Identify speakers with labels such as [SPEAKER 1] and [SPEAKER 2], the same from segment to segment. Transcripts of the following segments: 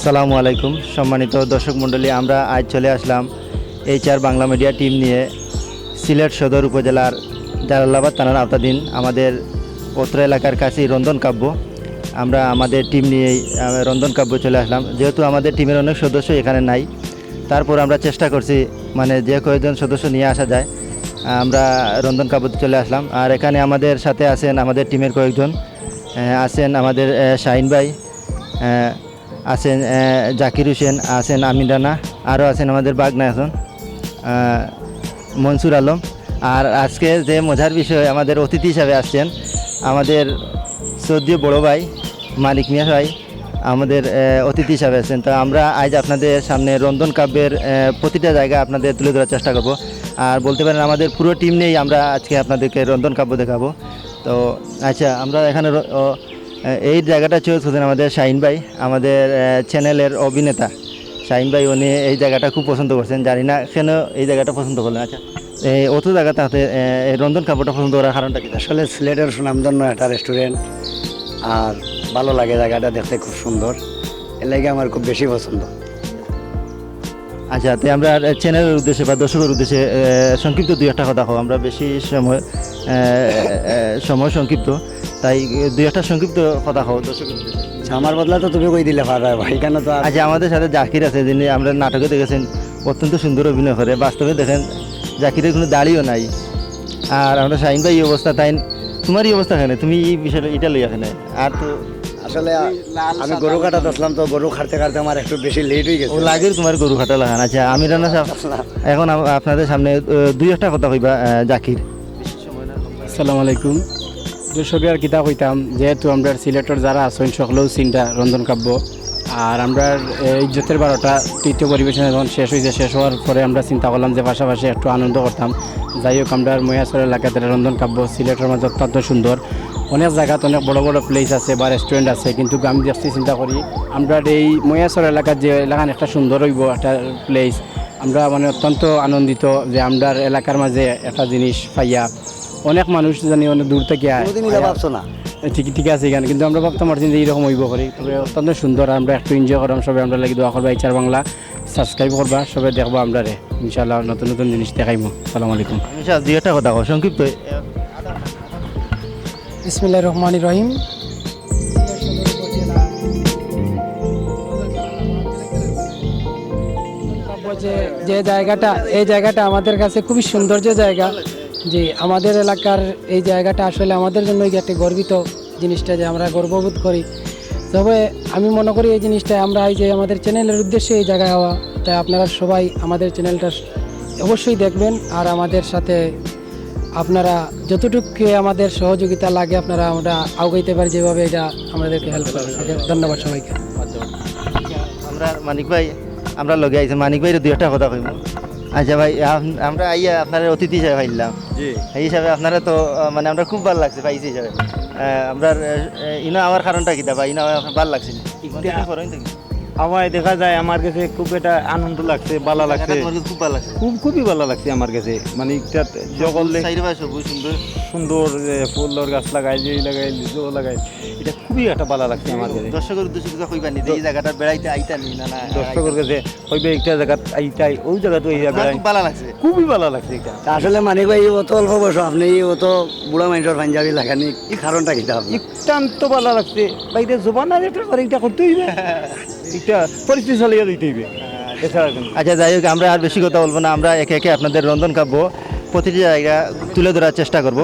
[SPEAKER 1] আসসালামু আলাইকুম সম্মানিত দর্শক মণ্ডলী, আমরা আজ চলে আসলাম HR বাংলা মিডিয়া টিম নিয়ে সিলেট সদর উপজেলার জালালাবাদ থানার আওতাধীন আমাদের অত্র এলাকার কাছেই রন্ধন কাব্য। আমরা আমাদের টিম নিয়েই রন্ধন কাব্য চলে আসলাম। যেহেতু আমাদের টিমের অনেক সদস্য এখানে নাই, তারপর আমরা চেষ্টা করছি মানে যে কয়েকজন সদস্য নিয়ে আসা যায় আমরা রন্ধন কাব্যতে চলে আসলাম। আর এখানে আমাদের সাথে আছেন আমাদের টিমের কয়েকজন, আছেন আমাদের শাহিন ভাই, আছেন জাকির হোসেন, আছেন আমিন রানা, আরও আছেন আমাদের বাগনা আছেন মনসুর আলম। আর আজকে যে মজার বিষয়, আমাদের অতিথি হিসাবে আসছেন আমাদের সৌদি বড় ভাই মালিক মিয়া ভাই, আমাদের অতিথি হিসাবে আছেন। তো আমরা আজ আপনাদের সামনে রন্ধন কাব্যের প্রতিটা জায়গা আপনাদের তুলে ধরার চেষ্টা করব। আর বলতে পারেন আমাদের পুরো টিম নিয়েই আমরা আজকে আপনাদেরকে রন্ধন কাব্য দেখাবো। তো আচ্ছা, আমরা এখানে এই জায়গাটা চয়েস করছেন আমাদের শাহিন ভাই, আমাদের চ্যানেলের অভিনেতা শাহিন ভাই। উনি এই জায়গাটা খুব পছন্দ করছেন, জানি না কেন এই জায়গাটা পছন্দ করলেন। আচ্ছা, অত জায়গাতে হাতে এই রন্ধন কাব্যটা পছন্দ করার কারণটা কি?
[SPEAKER 2] আসলে সিলেটের সুনামধন্য একটা রেস্টুরেন্ট, আর ভালো লাগে জায়গাটা দেখতে, খুব সুন্দর। এর লাগে আমার খুব বেশি পছন্দ।
[SPEAKER 1] আচ্ছা, তো আমরা চ্যানেলের উদ্দেশ্যে বা দর্শকের উদ্দেশ্যে সংক্ষিপ্ত দুই একটা কথা কও। আমরা বেশি সময় সংক্ষিপ্ত, তাই দুই একটা সংক্ষিপ্ত কথা কও দর্শকের উদ্দেশ্যে।
[SPEAKER 2] আমার বদলা তো তুমি কই দিলে পারা ভাই, কেন তো
[SPEAKER 1] আচ্ছা, আমাদের সাথে জাকির আছে, যিনি আমরা নাটকে দেখেছেন অত্যন্ত সুন্দর অভিনয় করে। বাস্তবে দেখেন জাকিরের কোনো দাড়িও নাই। আর আমরা শাহিন ভাই এই অবস্থা, তাই তোমার এই অবস্থা কেন? তুমি এই বিষয়টা এটা লইয়া কেন? আর তো
[SPEAKER 2] আসলে আমি গরু কাটা আসলাম, তো গরু কাটতে কাটতে আমার একটু বেশি লেট হয়ে গেছে।
[SPEAKER 1] ও লাগে তোমার গরু কাটা লাগান। আচ্ছা, আমি রান্না এখন আপনাদের সামনে দুই একটা কথা কইবা জাকির।
[SPEAKER 3] আসসালামু আলাইকুম। দর্শক আর কিতা কইতাম, যেহেতু আমরা সিলেটের যারা আছেন সকলেও চিন্তা রন্ধন কাব্য, আর আমরা ইজ্জতের 12টা তৃতীয় পরিবেশন যখন শেষ হয়েছে, শেষ হওয়ার পরে আমরা চিন্তা করলাম যে পাশাপাশি একটু আনন্দ করতাম। যাই হোক, আমরা ময়াসর এলাকাতে রন্ধন কাব্য সিলেটের মাঝে অত্যন্ত সুন্দর। অনেক জায়গাতে অনেক বড় বড় প্লেস আছে বা রেস্টুরেন্ট আছে, কিন্তু আমি দেখছি চিন্তা করি আমরা এই ময়াসর এলাকার যে এলাকান একটা সুন্দর হইব একটা প্লেস, আমরা মানে অত্যন্ত আনন্দিত যে আমরা এলাকার মাঝে একটা জিনিস পাইয়া। অনেক মানুষ জানি অনেক দূর থেকে
[SPEAKER 2] ভাবছো না
[SPEAKER 3] ঠিক আছে এখানে, কিন্তু আমরা ভাবতে পারছি যে এইরকম হইব করি। তবে অত্যন্ত সুন্দর, আমরা একটু এনজয় করলাম। সবাই আমরা লাগি দোয়া করবা, HR বাংলা সাবস্ক্রাইব করবা, সবাই দেখবা আমরা রে ইনশাআল্লাহ নতুন নতুন জিনিস দেখাইমু। আসসালামু আলাইকুম।
[SPEAKER 1] দুই একটা কথা কও সংক্ষিপ্ত।
[SPEAKER 4] বিসমিল্লাহির রহমানির রহিম। যে জায়গাটা, এই জায়গাটা আমাদের কাছে খুবই সৌন্দর্য জায়গা। যে আমাদের এলাকার এই জায়গাটা আসলে আমাদের জন্য একটা গর্বিত জিনিসটা, যে আমরা গর্ববোধ করি। তবে আমি মনে করি এই জিনিসটা আমরা এই যে আমাদের চ্যানেলের উদ্দেশ্যে এই জায়গায় হওয়া, তাই আপনারা সবাই আমাদের চ্যানেলটা অবশ্যই দেখবেন। আর আমাদের সাথে আপনারা যতটুকু আমাদের সহযোগিতা লাগে আপনারা আমরা আগাইতে পারি, যেভাবে এটা আমাদেরকে হেল্প করবে। ধন্যবাদ সবাইকে।
[SPEAKER 1] আমরা মানিক ভাই, আমরা লগে আইছি মানিক ভাইয়ের দুই একটা কথা কইব। আচ্ছা ভাই, আমরা আইয়া আপনার অতিথি হিসাবে ভাইলাম, এই হিসাবে আপনারা তো মানে আমরা খুব ভালো লাগছে পাইছি হিসাবে। আমরা ইনো আমার কারণটা কিতা ভাই, ইনো আমার ভালো লাগছে
[SPEAKER 5] আমায় দেখা যায় আমার কাছে খুব একটা আনন্দ লাগছে, ভালো লাগছে,
[SPEAKER 1] খুব ভালো লাগছে,
[SPEAKER 5] খুবই ভালো লাগছে আমার কাছে। মানে
[SPEAKER 1] সুন্দর
[SPEAKER 5] সুন্দর ফুলের গাছ লাগাই, যে লাগাই লাগাই, এটা খুবই একটা ভালো লাগছে আমার কাছে।
[SPEAKER 1] দর্শকের উদ্দেশ্যে কিছু কইবা নি এই জায়গাটা বেড়াইতে আইতানি না? না,
[SPEAKER 5] দর্শকের কাছে হইবে একটা জায়গা আইতাই, ওই জায়গা তো এই জায়গায়
[SPEAKER 1] খুব ভালো লাগছে,
[SPEAKER 5] খুবই ভালো লাগছে এটা।
[SPEAKER 2] আসলে মানিক ভাই অত অল্প বয়স, আপনি অত বুড়া মানুষের পাঞ্জাবি লাগানি, কি কারণটা কি?
[SPEAKER 5] ইত্যান্ত ভালো লাগছে বাইরে জোবানার একটা করে এটা করতে হইবে, এটা পরিস্থিতি চালিয়ে দিতে হইবে।
[SPEAKER 1] আচ্ছা, যাই হোক, আমরা আর বেশি কথা বলবো না। আমরা একে একে আপনাদের রন্ধন কাব্য প্রতিটি জায়গা তুলে ধরার চেষ্টা করব।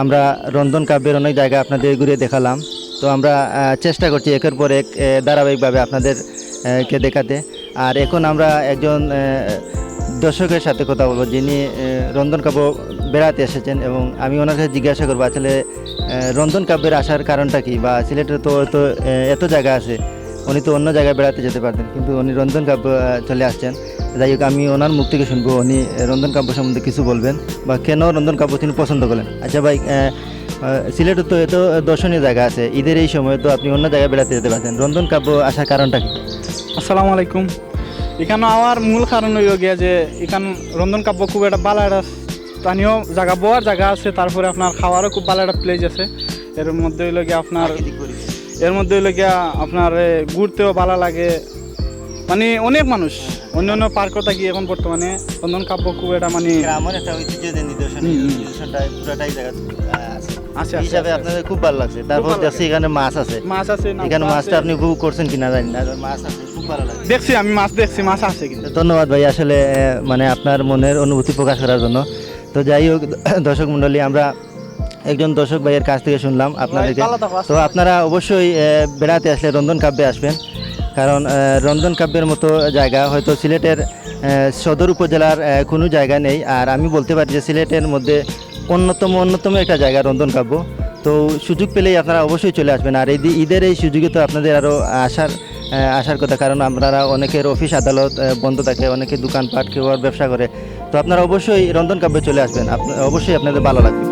[SPEAKER 1] আমরা রন্ধন কাব্যের অনেক জায়গা আপনাদের ঘুরিয়ে দেখালাম। তো আমরা চেষ্টা করছি একের পর এক ধারাবাহিকভাবে আপনাদের কে দেখাতে। আর এখন আমরা একজন দর্শকের সাথে কথা বলবো, যিনি রন্ধন কাব্য বেড়াতে এসেছেন, এবং আমি ওনার কাছে জিজ্ঞাসা করবো আসলে রন্ধন কাব্যের আসার কারণটা কি, বা সিলেটে তো এত জায়গা আছে, উনি তো অন্য জায়গায় বেড়াতে যেতে পারতেন, কিন্তু উনি রন্ধন কাব্য চলে আসছেন। যাই হোক, আমি ওনার মুখ থেকে শুনবো উনি রন্ধন কাব্য সম্বন্ধে কিছু বলবেন, বা কেন রন্ধন কাব্য তিনি পছন্দ করলেন। আচ্ছা ভাই, সিলেটে তো এত দর্শনীয় জায়গা আছে, ঈদের এই সময় তো আপনি অন্য জায়গায় বেড়াতে যেতে পারতেন, রন্ধন কাব্য আসার কারণটা কি?
[SPEAKER 6] আসসালামু আলাইকুম। এখানে আমার মূল কারণ হইল গিয়া যে এখান রন্ধন কাব্য খুব একটা ভালো একটা স্থানীয় জায়গা, বোয়ার জায়গা আছে, তারপরে আপনার খাওয়ারও খুব ভালো একটা প্লেস আছে। এর মধ্যে হইল গিয়া আপনার ঘুরতেও ভালো লাগে, মানে অনেক মানুষ অন্য অন্য পার্কও থাকি এখন বর্তমানে রন্ধন কাব্য খুব একটা মানে
[SPEAKER 1] গ্রামের একটা ঐতিহ্য যে নিদর্শনটা পুরোটাই জায়গা
[SPEAKER 6] আছে
[SPEAKER 1] হিসাবে আপনাদের খুব ভালো লাগছে। তারপর
[SPEAKER 6] ভালো
[SPEAKER 1] দেখছি এখানে মাছ আছে,
[SPEAKER 6] মাছ আছে,
[SPEAKER 1] এখানে মাছটা আপনি উপভোগ করছেন কিনা জানি না, মাছ আছে, খুব ভালো লাগে।
[SPEAKER 6] দেখছি আমি মাছ দেখছি, মাছ আছে কিন্তু।
[SPEAKER 1] ধন্যবাদ ভাই, আসলে মানে আপনার মনের অনুভূতি প্রকাশ করার জন্য। তো যাই হোক দর্শক মণ্ডলী, আমরা একজন দর্শক ভাইয়ের কাছ থেকে শুনলাম আপনাদেরকে। তো আপনারা অবশ্যই বেড়াতে আসলে রন্ধন কাব্যে আসবেন, কারণ রন্ধন কাব্যের মতো জায়গা হয়তো সিলেটের সদর উপজেলার কোনো জায়গা নেই। আর আমি বলতে পারি যে সিলেটের মধ্যে অন্যতম একটা জায়গা রন্ধন কাব্য। তো সুযোগ পেলেই আপনারা অবশ্যই চলে আসবেন। আর এই ঈদের এই সুযোগে তো আপনাদের আরও আসার কথা, কারণ আপনারা অনেকের অফিস আদালত বন্ধ থাকে, অনেকে দোকানপাট কেউ আর ব্যবসা করে। তো আপনারা অবশ্যই রন্ধন কাব্যে চলে আসবেন, অবশ্যই আপনাদের ভালো লাগবে।